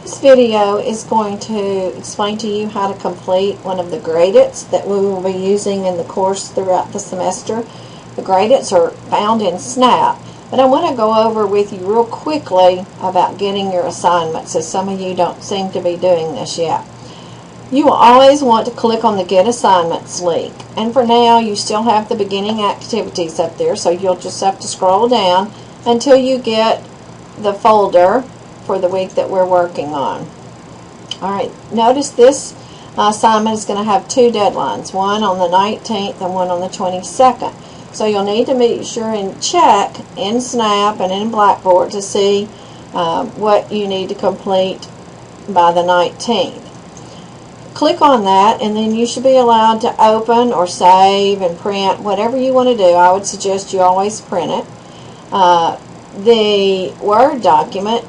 This video is going to explain to you how to complete one of the GradeIts that we will be using in the course throughout the semester. The GradeIts are found in Snap, but I want to go over with you real quickly about getting your assignments, as some of you don't seem to be doing this yet. You will always want to click on the Get Assignments link, and for now you still have the beginning activities up there, so you'll just have to scroll down until you get the folder for the week that we're working on. Alright, notice this assignment is going to have two deadlines, one on the 19th and one on the 22nd. So you'll need to make sure and check in Snap and in Blackboard to see what you need to complete by the 19th. Click on that, and then you should be allowed to open or save and print, whatever you want to do. I would suggest you always print it. The Word document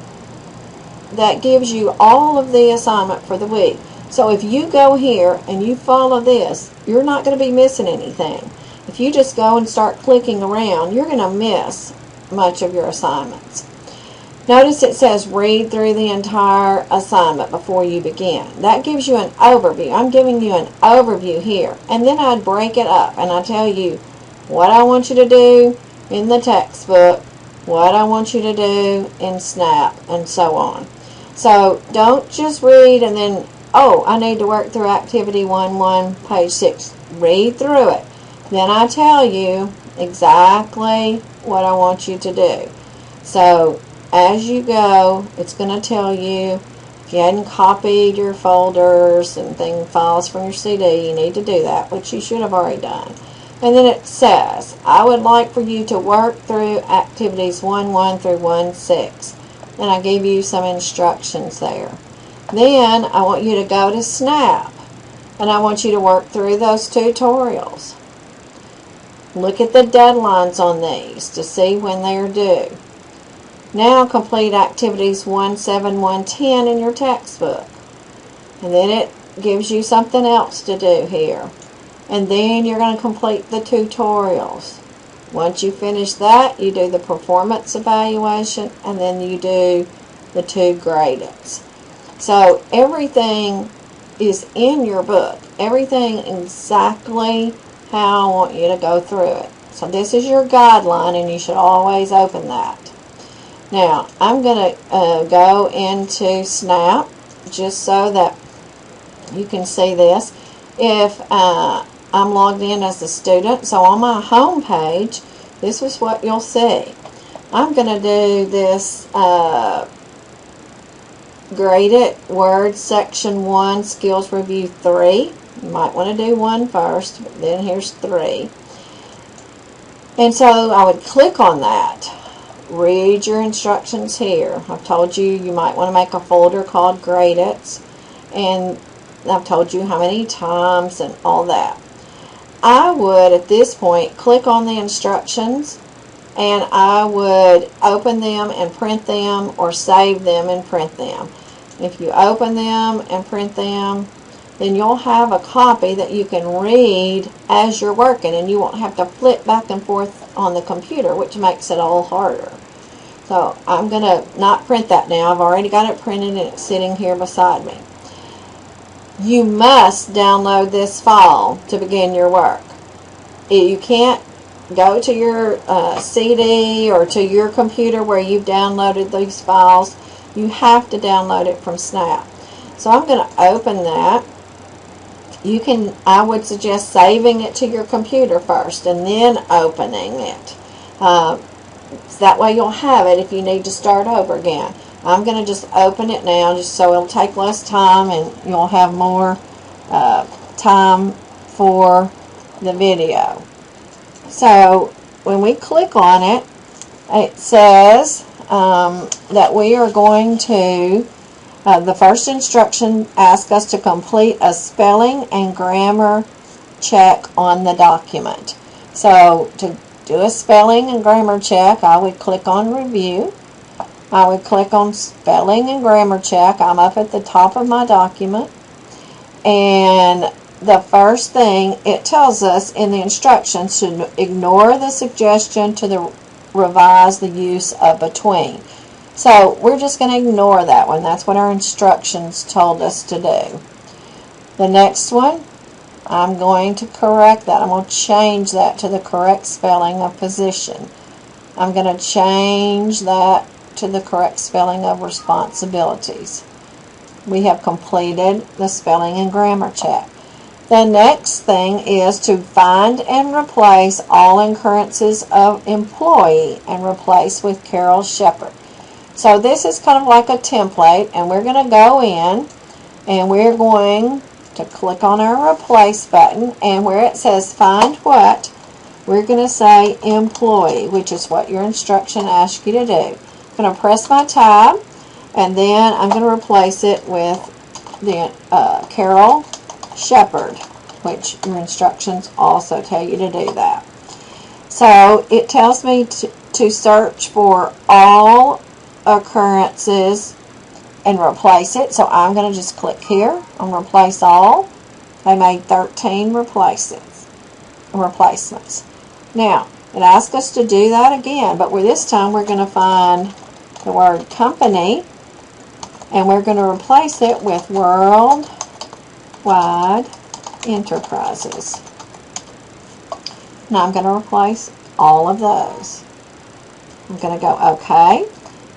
that gives you all of the assignment for the week. So if you go here and you follow this, you're not going to be missing anything. If you just go and start clicking around, you're going to miss much of your assignments. Notice it says read through the entire assignment before you begin. That gives you an overview. I'm giving you an overview here. And then I'd break it up and I tell you what I want you to do in the textbook, what I want you to do in Snap, and so on. So don't just read and then, oh, I need to work through activity 1-1, page 6. Read through it. Then I tell you exactly what I want you to do. So as you go, it's going to tell you if you hadn't copied your folders and files from your CD, you need to do that, which you should have already done. And then it says, I would like for you to work through activities 1-1 through 1-6. And I gave you some instructions there. Then I want you to go to Snap, and I want you to work through those tutorials. Look at the deadlines on these to see when they're due. Now complete activities 1-7, 1-10 in your textbook. And then it gives you something else to do here. And then you're going to complete the tutorials. Once you finish that, you do the performance evaluation, and then you do the two GradeIts. So everything is in your book. Everything exactly how I want you to go through it. So this is your guideline, and you should always open that. Now, I'm going to go into Snap just so that you can see this. If I'm logged in as a student, so on my home page, this is what you'll see. I'm going to do this GradeIt Word Section 1 Skills Review 3. You might want to do 1 first, but then here's 3. And so I would click on that. Read your instructions here. I've told you you might want to make a folder called GradeIts, and I've told you how many times and all that. I would, at this point, click on the instructions, and I would open them and print them, or save them and print them. If you open them and print them, then you'll have a copy that you can read as you're working, and you won't have to flip back and forth on the computer, which makes it all harder. So I'm going to not print that now. I've already got it printed and it's sitting here beside me. You must download this file to begin your work. You can't go to your CD or to your computer where you've downloaded these files. You have to download it from Snap. So I'm going to open that. I would suggest saving it to your computer first and then opening it. So that way you'll have it if you need to start over again. I'm going to just open it now just so it'll take less time and you'll have more time for the video. So when we click on it, it says that we are going to, the first instruction asks us to complete a spelling and grammar check on the document. So to do a spelling and grammar check, I would click on Review. I would click on Spelling and Grammar Check. I'm up at the top of my document. And the first thing it tells us in the instructions to ignore the suggestion to revise the use of between. So we're just going to ignore that one. That's what our instructions told us to do. The next one, I'm going to correct that. I'm going to change that to the correct spelling of position. I'm going to change that to the correct spelling of responsibilities. We have completed the spelling and grammar check. The next thing is to find and replace all occurrences of employee and replace with Carol Shepherd. So this is kind of like a template, and we're going to go in and we're going to click on our replace button, and where it says find what, we're going to say employee, which is what your instruction asks you to do. I'm going to press my tab, and then I'm going to replace it with the Carol Shepherd, which your instructions also tell you to do that. So it tells me to search for all occurrences and replace it. So I'm going to just click here on replace all. They made 13 replacements. Now, it asks us to do that again, but this time we're going to find the word company, and we're going to replace it with Worldwide Enterprises. Now I'm going to replace all of those. I'm going to go OK.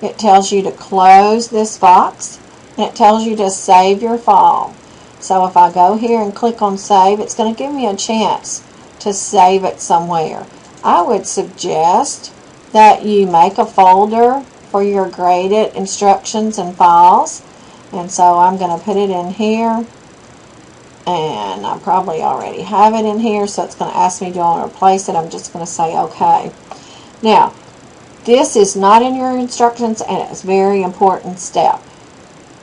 It tells you to close this box, and it tells you to save your file. So if I go here and click on save, it's going to give me a chance to save it somewhere. I would suggest that you make a folder for your GradeIt instructions and files. And so I'm going to put it in here. And I probably already have it in here, so it's going to ask me, do I want to replace it? I'm just going to say OK. Now, this is not in your instructions, and it's a very important step.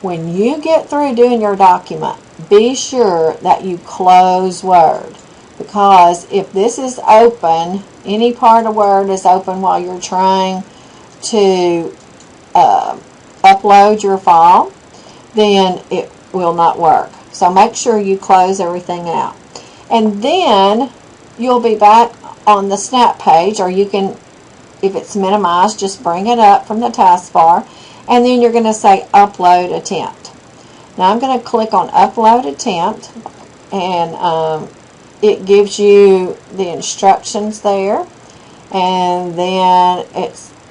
When you get through doing your document, be sure that you close Word. Because if this is open, any part of Word is open while you're trying to upload your file, then it will not work. So make sure you close everything out. And then you'll be back on the Snap page, or you can, if it's minimized, just bring it up from the taskbar, and then you're going to say Upload Attempt. Now I'm going to click on Upload Attempt, and it gives you the instructions there, and then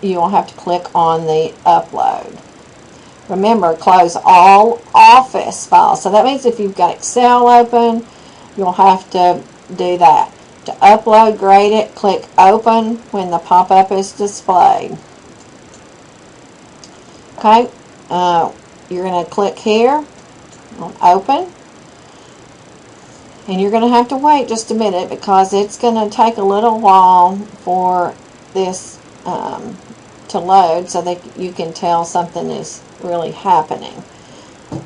you'll have to click on the Upload. Remember, close all Office files. So that means if you've got Excel open, you'll have to do that. To upload GradeIt, click Open when the pop-up is displayed. Okay, you're going to click here on Open. And you're going to have to wait just a minute because it's going to take a little while for this to load so that you can tell something is really happening.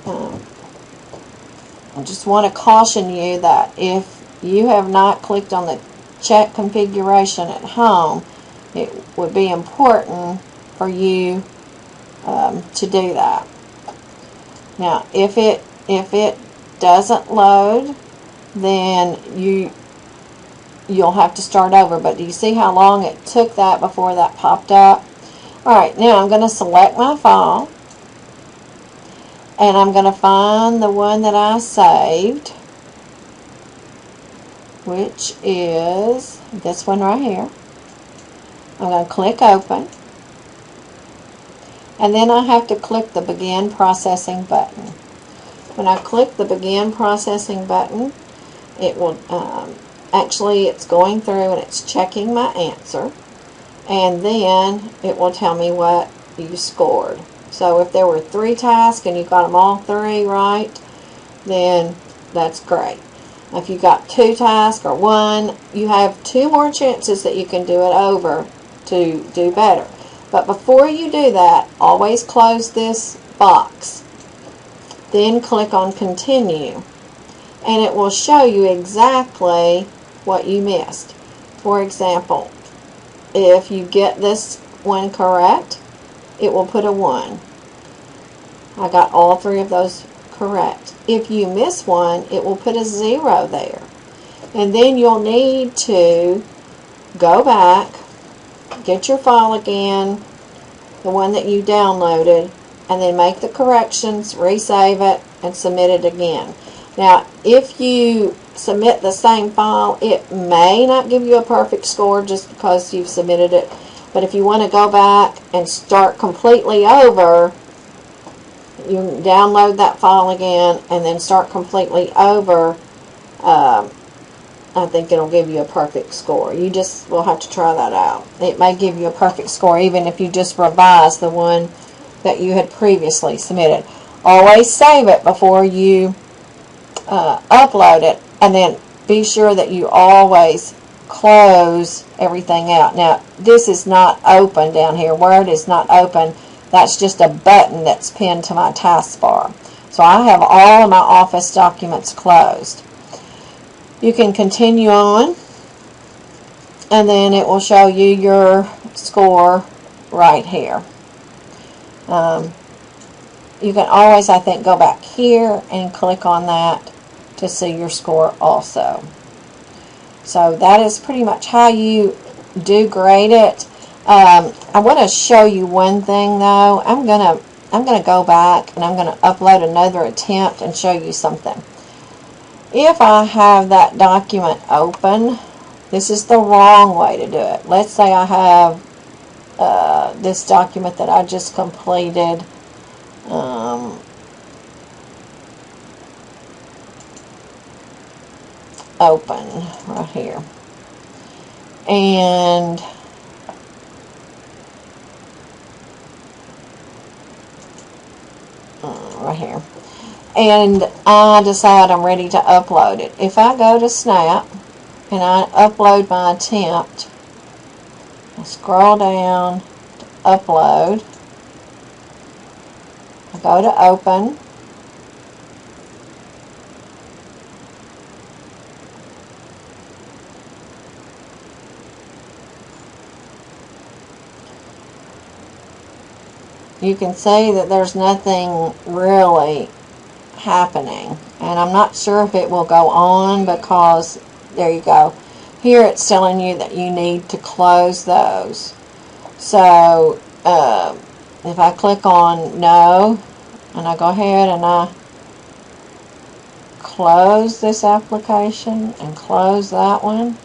I just want to caution you that if you have not clicked on the check configuration at home, it would be important for you to do that. Now, if it doesn't load, then you'll have to start over. But do you see how long it took that before that popped up? Alright, now I'm going to select my file, and I'm going to find the one that I saved, which is this one right here. I'm going to click Open, and then I have to click the Begin Processing button. When I click the Begin Processing button, it will actually, it's going through and it's checking my answer, and then it will tell me what you scored. So if there were 3 tasks and you got them all 3 right, then that's great. If you got 2 tasks or 1, you have 2 more chances that you can do it over to do better. But before you do that, always close this box. Then click on Continue, and it will show you exactly what you missed. For example, if you get this one correct, it will put a 1. I got all 3 of those correct. If you miss one, it will put a 0 there. And then you'll need to go back, get your file again, the one that you downloaded, and then make the corrections, resave it, and submit it again. Now, if you submit the same file, it may not give you a perfect score just because you've submitted it. But if you want to go back and start completely over, you can download that file again and then start completely over. I think it'll give you a perfect score. You just will have to try that out. It may give you a perfect score even if you just revise the one that you had previously submitted. Always save it before you upload it, and then be sure that you always close everything out. Now, this is not open down here. Word is not open. That's just a button that's pinned to my taskbar. So I have all of my Office documents closed. You can continue on, and then it will show you your score right here. You can always, I think, go back here and click on that to see your score also. So that is pretty much how you do GradeIt. I want to show you one thing though. I'm gonna go back and I'm gonna upload another attempt and show you something. If I have that document open, this is the wrong way to do it. Let's say I have this document that I just completed. Open right here, and right here, and I decide I'm ready to upload it. If I go to Snap and I upload my attempt, I scroll down to upload, I go to open, you can see that there's nothing really happening, and I'm not sure if it will go on because there you go, here it's telling you that you need to close those. So if I click on no and I go ahead and I close this application and close that one,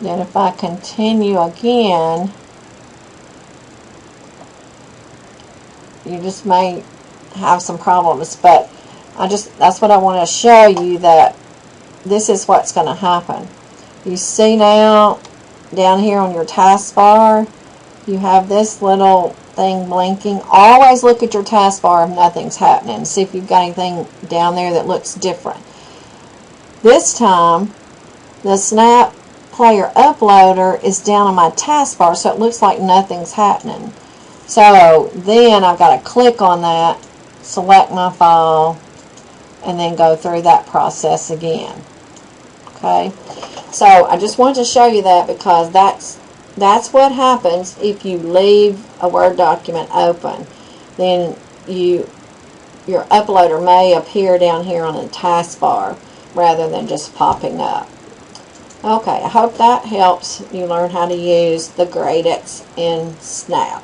then if I continue again, you just may have some problems, but that's what I want to show you, that this is what's going to happen. You see now down here on your taskbar, you have this little thing blinking. Always look at your taskbar if nothing's happening. See if you've got anything down there that looks different. This time, the Snap Player Uploader is down on my taskbar, so it looks like nothing's happening. So then I've got to click on that, select my file, and then go through that process again. Okay, so I just wanted to show you that because that's what happens if you leave a Word document open. Then your uploader may appear down here on the taskbar rather than just popping up. Okay, I hope that helps you learn how to use the GradeIts in Snap.